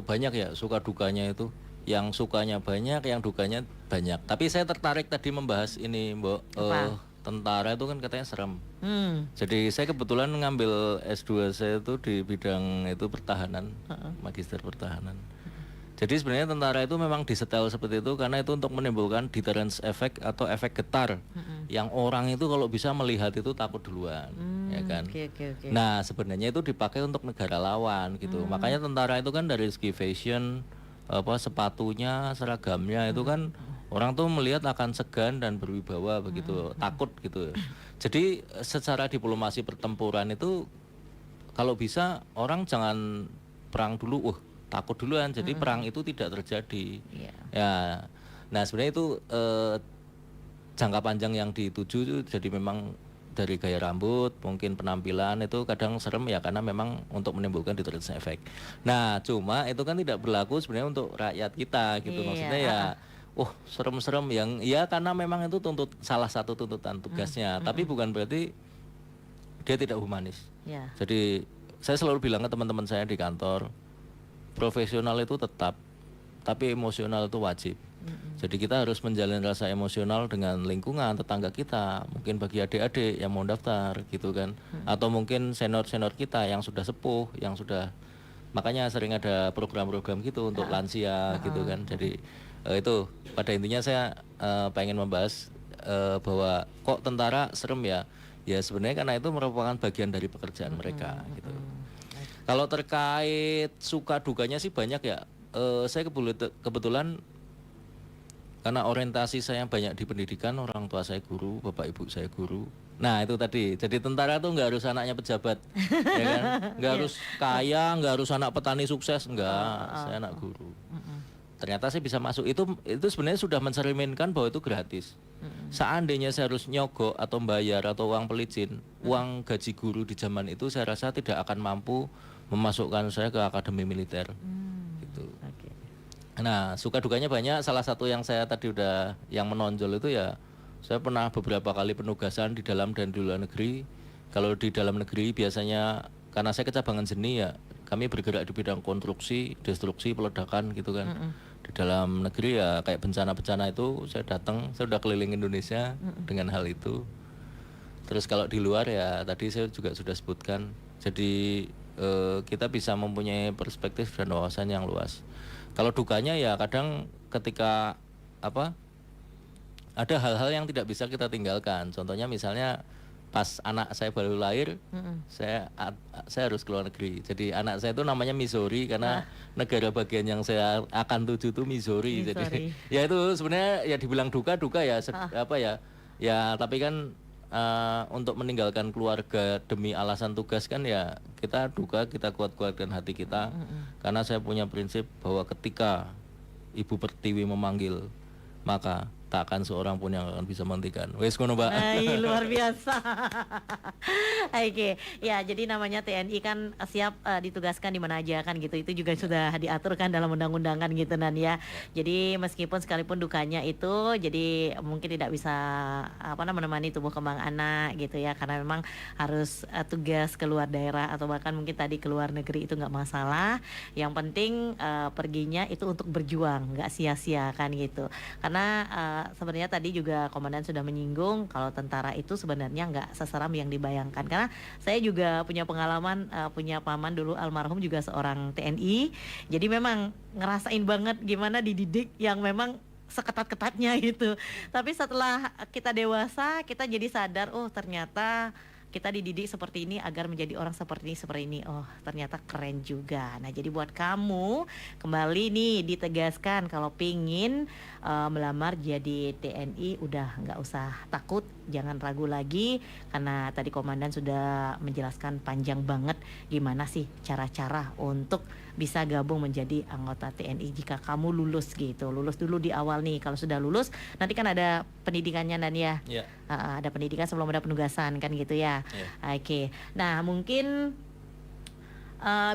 Banyak ya suka dukanya itu. Yang sukanya banyak, yang dukanya banyak. Tapi saya tertarik tadi membahas ini, Mbok. Tentara itu kan katanya serem. Jadi saya kebetulan ngambil S2 saya itu di bidang itu pertahanan, magister pertahanan. Jadi sebenarnya tentara itu memang disetel seperti itu karena itu untuk menimbulkan deterrence effect atau efek getar, yang orang itu kalau bisa melihat itu takut duluan, ya kan. Nah sebenarnya itu dipakai untuk negara lawan gitu. Makanya tentara itu kan dari segi fashion, sepatunya, seragamnya itu kan orang tuh melihat akan segan dan berwibawa begitu, takut gitu. Jadi secara diplomasi pertempuran itu kalau bisa orang jangan perang dulu, takut duluan, jadi perang itu tidak terjadi. Ya, nah sebenarnya itu jangka panjang yang dituju itu jadi memang dari gaya rambut, mungkin penampilan itu kadang serem ya karena memang untuk menimbulkan deterrence effect. Nah cuma itu kan tidak berlaku sebenarnya untuk rakyat kita gitu. Maksudnya ya serem-serem yang ya karena memang itu salah satu tuntutan tugasnya, tapi bukan berarti dia tidak humanis. Jadi saya selalu bilang ke teman-teman saya di kantor, profesional itu tetap, tapi emosional itu wajib. Jadi kita harus menjalin rasa emosional dengan lingkungan, tetangga kita, mungkin bagi adik-adik yang mau daftar gitu kan, atau mungkin senior-senior kita yang sudah sepuh, yang sudah, makanya sering ada program-program gitu untuk lansia gitu kan. Jadi itu pada intinya saya pengen membahas bahwa kok tentara serem ya, ya sebenarnya karena itu merupakan bagian dari pekerjaan mereka gitu. Kalau terkait suka dukanya sih banyak ya. Saya kebetulan karena orientasi saya banyak di pendidikan, orang tua saya guru, bapak ibu saya guru. Nah itu tadi, jadi tentara tuh nggak harus anaknya pejabat, ya kan? Nggak harus kaya, nggak harus anak petani sukses, nggak. Saya anak guru. Ternyata saya bisa masuk. Itu sebenarnya sudah mencerminkan bahwa itu gratis. Seandainya saya harus nyogok atau bayar atau uang pelicin, uang gaji guru di zaman itu saya rasa tidak akan mampu memasukkan saya ke akademi militer. Gitu. Nah, suka dukanya banyak. Salah satu yang saya tadi udah yang menonjol itu ya, saya pernah beberapa kali penugasan di dalam dan di luar negeri. Kalau di dalam negeri biasanya karena saya kecabangan seni ya, kami bergerak di bidang konstruksi, destruksi, peledakan gitu kan. Di dalam negeri ya kayak bencana-bencana itu saya datang, saya udah keliling Indonesia dengan hal itu. Terus kalau di luar ya tadi saya juga sudah sebutkan. Jadi kita bisa mempunyai perspektif dan wawasan yang luas. Kalau dukanya ya kadang ketika ada hal-hal yang tidak bisa kita tinggalkan. Contohnya misalnya pas anak saya baru lahir, saya harus keluar negeri. Jadi anak saya itu namanya Missouri karena negara bagian yang saya akan tuju itu Missouri. Jadi ya itu sebenarnya ya dibilang duka ya apa ya. Ya tapi kan untuk meninggalkan keluarga demi alasan tugas kan ya kita duka, kita kuat-kuatkan hati kita. Karena saya punya prinsip bahwa ketika Ibu Pertiwi memanggil, maka tak akan seorang pun yang akan bisa menghentikan. Wes ngono, Mbak. Luar biasa. Oke, ya jadi namanya TNI kan siap ditugaskan di mana aja kan gitu. Itu juga sudah diatur kan dalam undang-undangan gitu Nan ya. Jadi meskipun sekalipun dukanya itu jadi mungkin tidak bisa menemani tumbuh kembang anak gitu ya, karena memang harus tugas keluar daerah atau bahkan mungkin tadi keluar negeri itu nggak masalah. Yang penting perginya itu untuk berjuang, nggak sia-sia kan gitu. Karena sebenarnya tadi juga komandan sudah menyinggung kalau tentara itu sebenarnya nggak seseram yang dibayangkan. Karena saya juga punya pengalaman, punya paman dulu almarhum juga seorang TNI. Jadi memang ngerasain banget gimana dididik yang memang seketat-ketatnya gitu. Tapi setelah kita dewasa, kita jadi sadar, oh ternyata kita dididik seperti ini agar menjadi orang seperti ini. Oh ternyata keren juga. Nah jadi buat kamu kembali nih ditegaskan kalau pingin melamar jadi TNI udah nggak usah takut, jangan ragu lagi. Karena tadi komandan sudah menjelaskan panjang banget gimana sih cara-cara untuk bisa gabung menjadi anggota TNI jika kamu lulus gitu. Lulus dulu di awal nih. Kalau sudah lulus nanti kan ada pendidikannya Dan ya. Yeah. Ada pendidikan sebelum ada penugasan kan gitu ya. Yeah. Oke. Nah mungkin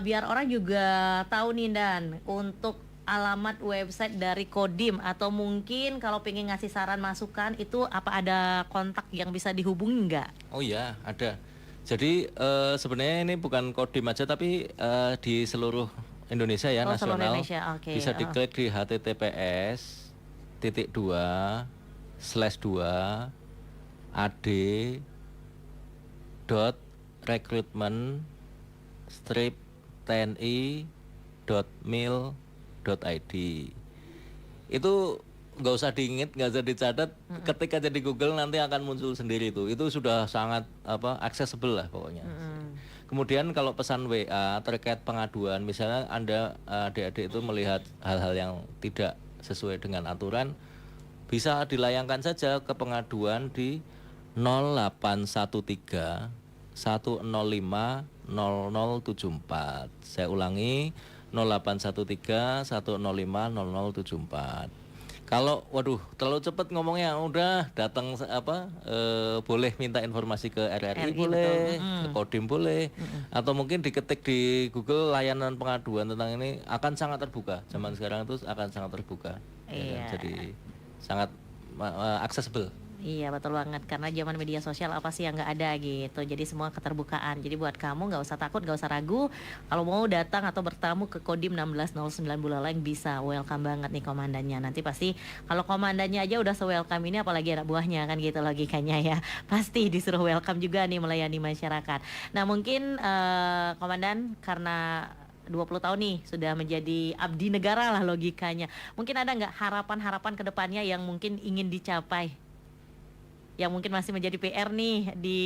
biar orang juga tahu nih Dan untuk alamat website dari Kodim atau mungkin kalau pengen ngasih saran masukan itu apa ada kontak yang bisa dihubungi nggak? Oh iya ada. Jadi sebenarnya ini bukan Kodim aja tapi di seluruh Indonesia ya, nasional. Seluruh Indonesia. Okay. Bisa diklik di https://ad.recruitment-tni.mil.id. Itu nggak usah diinget, nggak usah dicatat. Ketika jadi Google nanti akan muncul sendiri itu. Itu sudah sangat accessible lah pokoknya. Kemudian kalau pesan WA terkait pengaduan, misalnya Anda adik-adik itu melihat hal-hal yang tidak sesuai dengan aturan, bisa dilayangkan saja ke pengaduan di 0813 105 0074. Saya ulangi 0813 105 0074. Kalau waduh terlalu cepat ngomongnya, udah datang boleh minta informasi ke RRI boleh, ke Kodim boleh, atau mungkin diketik di Google layanan pengaduan tentang ini akan sangat terbuka. Zaman sekarang itu akan sangat terbuka. Ya, jadi sangat accessible. Iya betul banget, karena zaman media sosial apa sih yang nggak ada gitu. Jadi semua keterbukaan. Jadi buat kamu nggak usah takut, nggak usah ragu. Kalau mau datang atau bertamu ke Kodim 1609 Buleleng bisa, welcome banget nih komandannya. Nanti pasti kalau komandannya aja udah se-welcome ini apalagi anak buahnya kan gitu logikanya ya. Pasti disuruh welcome juga nih melayani masyarakat. Nah mungkin komandan karena 20 tahun nih sudah menjadi abdi negara lah logikanya. Mungkin ada nggak harapan-harapan ke depannya yang mungkin ingin dicapai? Yang mungkin masih menjadi PR nih di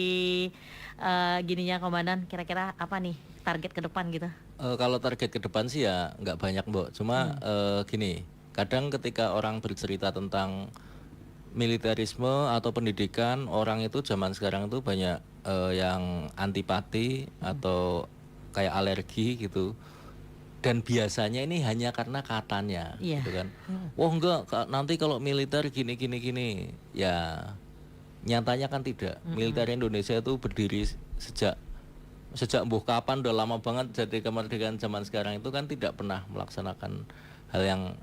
gininya komandan, kira-kira apa nih target ke depan gitu? Kalau target ke depan sih ya nggak banyak Mbok, cuma gini, kadang ketika orang bercerita tentang militerisme atau pendidikan, orang itu zaman sekarang itu banyak yang antipati atau kayak alergi gitu. Dan biasanya ini hanya karena katanya, gitu kan. Wah enggak, nanti kalau militer gini. Ya nyatanya kan tidak. Militer Indonesia itu berdiri sejak mbuh kapan, udah lama banget. Jadi kemerdekaan zaman sekarang itu kan tidak pernah melaksanakan hal yang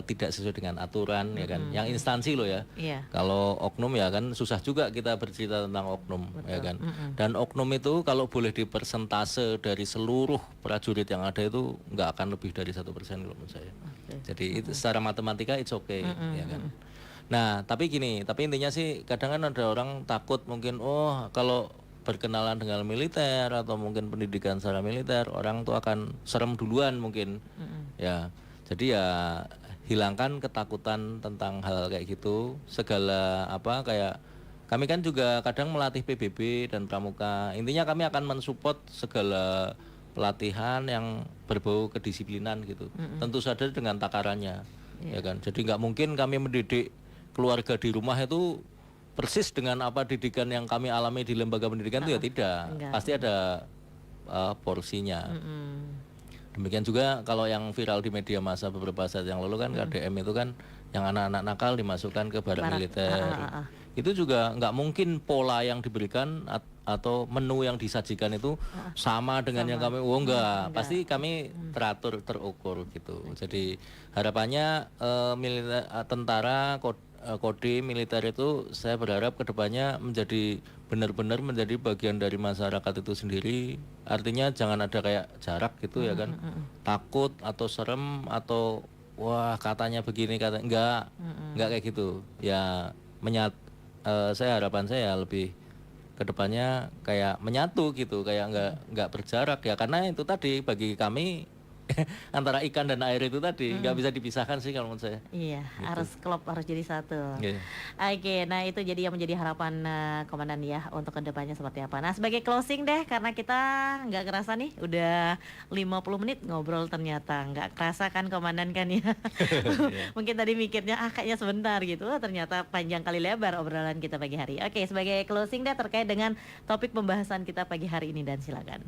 tidak sesuai dengan aturan, ya kan. Yang instansi loh ya. Kalau oknum ya kan susah juga kita bercerita tentang oknum. Betul. Ya kan. Dan oknum itu kalau boleh dipersentase dari seluruh prajurit yang ada itu nggak akan lebih dari 1% kalau menurut saya. Jadi itu secara matematika it's okay, ya kan. Nah, tapi intinya sih kadang kan ada orang takut mungkin kalau berkenalan dengan militer atau mungkin pendidikan secara militer, orang tuh akan serem duluan mungkin. Ya. Jadi ya hilangkan ketakutan tentang hal kayak gitu. Segala apa kayak kami kan juga kadang melatih PBB dan pramuka. Intinya kami akan mensupport segala pelatihan yang berbau kedisiplinan gitu. Tentu saja dengan takarannya, ya kan. Jadi nggak mungkin kami mendidik keluarga di rumah itu persis dengan apa didikan yang kami alami di lembaga pendidikan itu ya tidak. Pasti ada porsinya. Demikian juga kalau yang viral di media massa beberapa saat yang lalu kan KDM itu kan yang anak-anak nakal dimasukkan ke barak militer. Itu juga nggak mungkin pola yang diberikan atau menu yang disajikan itu sama dengan yang kami enggak. Pasti kami teratur terukur gitu. Jadi harapannya militer, tentara Kodim militer itu saya berharap kedepannya menjadi benar-benar menjadi bagian dari masyarakat itu sendiri. Artinya jangan ada kayak jarak gitu ya kan, takut atau serem atau wah katanya begini kata enggak kayak gitu ya. Saya harapan saya lebih kedepannya kayak menyatu gitu, kayak nggak berjarak ya, karena itu tadi bagi kami antara ikan dan air itu tadi nggak bisa dipisahkan sih kalau menurut saya. Iya, gitu. harus klop, harus jadi satu. Yeah. Oke, nah itu jadi yang menjadi harapan komandan ya untuk kedepannya seperti apa. Nah sebagai closing deh, karena kita nggak kerasa nih udah 50 menit ngobrol, ternyata nggak kerasa kan komandan kan ya. Mungkin tadi mikirnya kayaknya sebentar gitu, ternyata panjang kali lebar obrolan kita pagi hari. Oke, sebagai closing deh terkait dengan topik pembahasan kita pagi hari ini, dan silakan.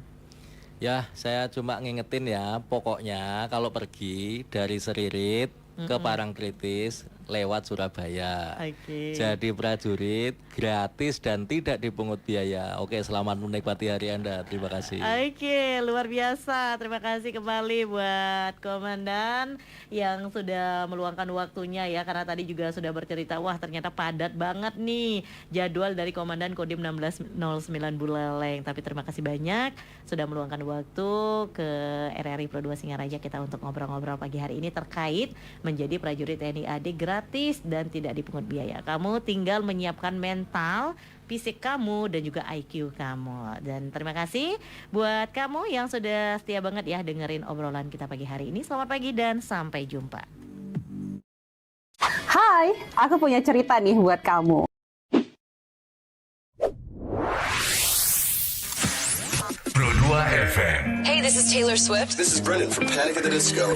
Ya, saya cuma ngingetin ya, pokoknya kalau pergi dari Seririt ke Parangtritis lewat Surabaya. Jadi prajurit gratis dan tidak dipungut biaya. Oke, selamat menikmati hari Anda. Terima kasih. Oke, luar biasa. Terima kasih kembali buat komandan yang sudah meluangkan waktunya ya, karena tadi juga sudah bercerita, wah ternyata padat banget nih jadwal dari Komandan Kodim 1609 Buleleng. Tapi terima kasih banyak sudah meluangkan waktu ke RRI Pro 2 Singaraja kita untuk ngobrol-ngobrol pagi hari ini terkait menjadi prajurit TNI AD gratis dan tidak dipungut biaya. Kamu tinggal menyiapkan mental, fisik kamu, dan juga IQ kamu. Dan terima kasih buat kamu yang sudah setia banget ya dengerin obrolan kita pagi hari ini. Selamat pagi dan sampai jumpa. Hai, aku punya cerita nih buat kamu. Pro 2 FM. Hey, this is Taylor Swift. This is Brendan from Panic at the Disco.